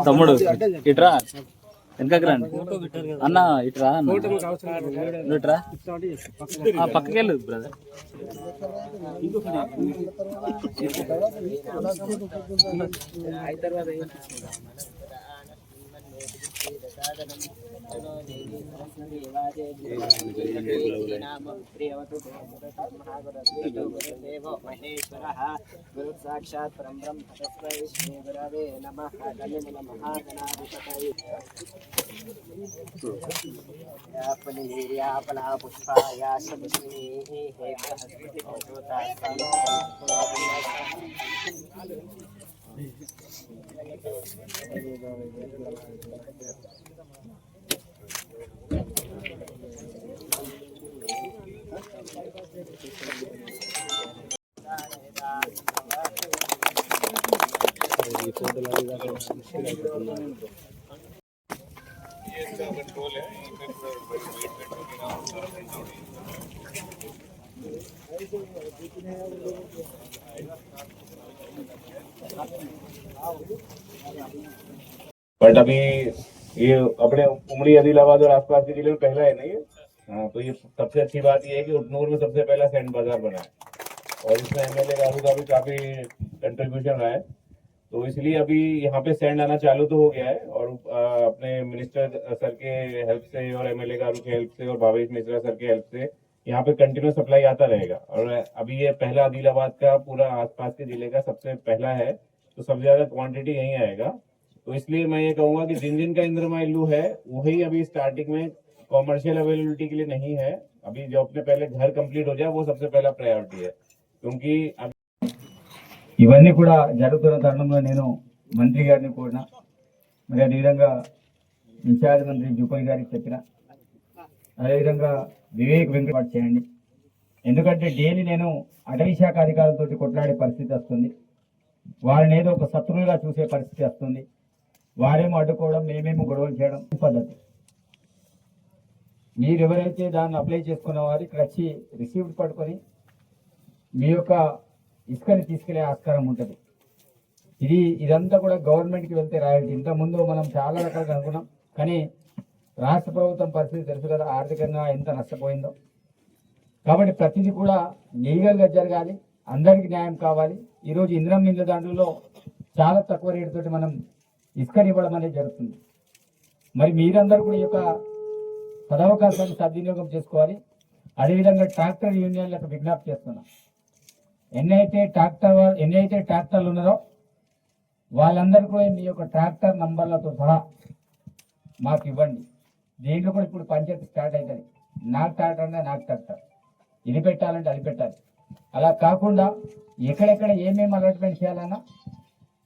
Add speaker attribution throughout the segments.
Speaker 1: తమ్ముడు ఇట్రా వెనకకి రండి అన్న ఇట్రా ఇట్రా పక్కకి వెళ్ళు బ్రదర్.
Speaker 2: गुरु साक्षात् परं ब्रह्म तस्मै श्री गुरवे नमः। महागणाधिपतये फला पुष्पाया सदस्मिः हे बृहस्पति कंट्रोल है।
Speaker 3: बट अभी ये अपने उमरी आदिलाबाद और आसपास के जिले में पहला है नहीं। हाँ, तो ये सबसे अच्छी बात ये है कि उटनूर में सबसे पहला सैंड बाजार बना है और इसमें एमएलए गारू का भी काफी कंट्रीब्यूशन रहा है। तो इसलिए अभी यहाँ पे सैंड आना चालू तो हो गया है और अपने मिनिस्टर सर के हेल्प से और एमएलए गारू के हेल्प से और भावेश मिश्रा सर के हेल्प से यहाँ पे कंटिन्यू सप्लाई आता रहेगा। और अभी ये पहला आदिलाबाद का पूरा आसपास के जिले का सबसे पहला है, तो सबसे ज्यादा क्वांटिटी यहीं आएगा। तो इसलिए मैं ये कहूंगा कि जिन जिन का इंद्रमा इल्लू है वही अभी स्टार्टिंग में कॉमर्शियल अवेलेबिलिटी के लिए नहीं है। अभी जो अपने पहले घर कंप्लीट हो जाए वो सबसे पहला प्रायोरिटी है, क्योंकि
Speaker 4: ఇవన్నీ కూడా జరుగుతున్న తరుణంలో నేను మంత్రి గారిని కూడా మరి అదేవిధంగా ఇన్ఛార్జ్ మంత్రి జూపల్లి గారికి చెప్పిన, అదేవిధంగా వివేక్ వెంకట చేయండి. ఎందుకంటే డైలీ నేను అటవీ శాఖ అధికారులతో కొట్లాడే పరిస్థితి వస్తుంది, వారిని ఏదో ఒక శత్రువులుగా చూసే పరిస్థితి వస్తుంది, వారేమో అడ్డుకోవడం మేమేమో గొడవలు చేయడం పద్ధతి. మీరు ఎవరైతే దాన్ని అప్లై చేసుకున్న వారు ఇక్కడ వచ్చి రిసీవ్డ్ పట్టుకొని మీ యొక్క ఇసుకని తీసుకెళ్లే ఆస్కారం ఉంటుంది. ఇదంతా కూడా గవర్నమెంట్కి వెళ్తే రాయల్టీ. ఇంతకుముందు మనం చాలా రకాలుగా అనుకున్నాం, కానీ రాష్ట్ర ప్రభుత్వం పరిస్థితి తెలుసు కదా, ఆర్థికంగా ఎంత నష్టపోయిందో. కాబట్టి ప్రతిదీ కూడా లీగల్గా జరగాలి, అందరికీ న్యాయం కావాలి. ఈరోజు ఇంద్రం ఇళ్ళ దాంట్లో చాలా తక్కువ రేటుతోటి మనం ఇసుకని ఇవ్వడం అనేది జరుగుతుంది. మరి మీరందరూ కూడా ఈ యొక్క సదవకాశాన్ని సద్వినియోగం చేసుకోవాలి. అదేవిధంగా ట్రాక్టర్ యూనియన్లకు విజ్ఞప్తి చేస్తున్నాం, ఎన్నైతే ట్రాక్టర్లు ఉన్నారో వాళ్ళందరూ కూడా మీ యొక్క ట్రాక్టర్ నంబర్లతో సహా మాకు ఇవ్వండి. దీంట్లో కూడా ఇప్పుడు పంచాయతీ స్టార్ట్ అవుతుంది. నాకు ట్రాక్టర్ అంటే నాకు ట్రాక్టర్, ఇది పెట్టాలంటే అది పెట్టాలి. అలా కాకుండా ఎక్కడెక్కడ ఏమేమి అలాట్మెంట్ చేయాలన్నా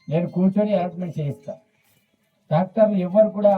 Speaker 4: నేను కూర్చొని అలాట్మెంట్ చేయిస్తా. ట్రాక్టర్లు ఎవరు కూడా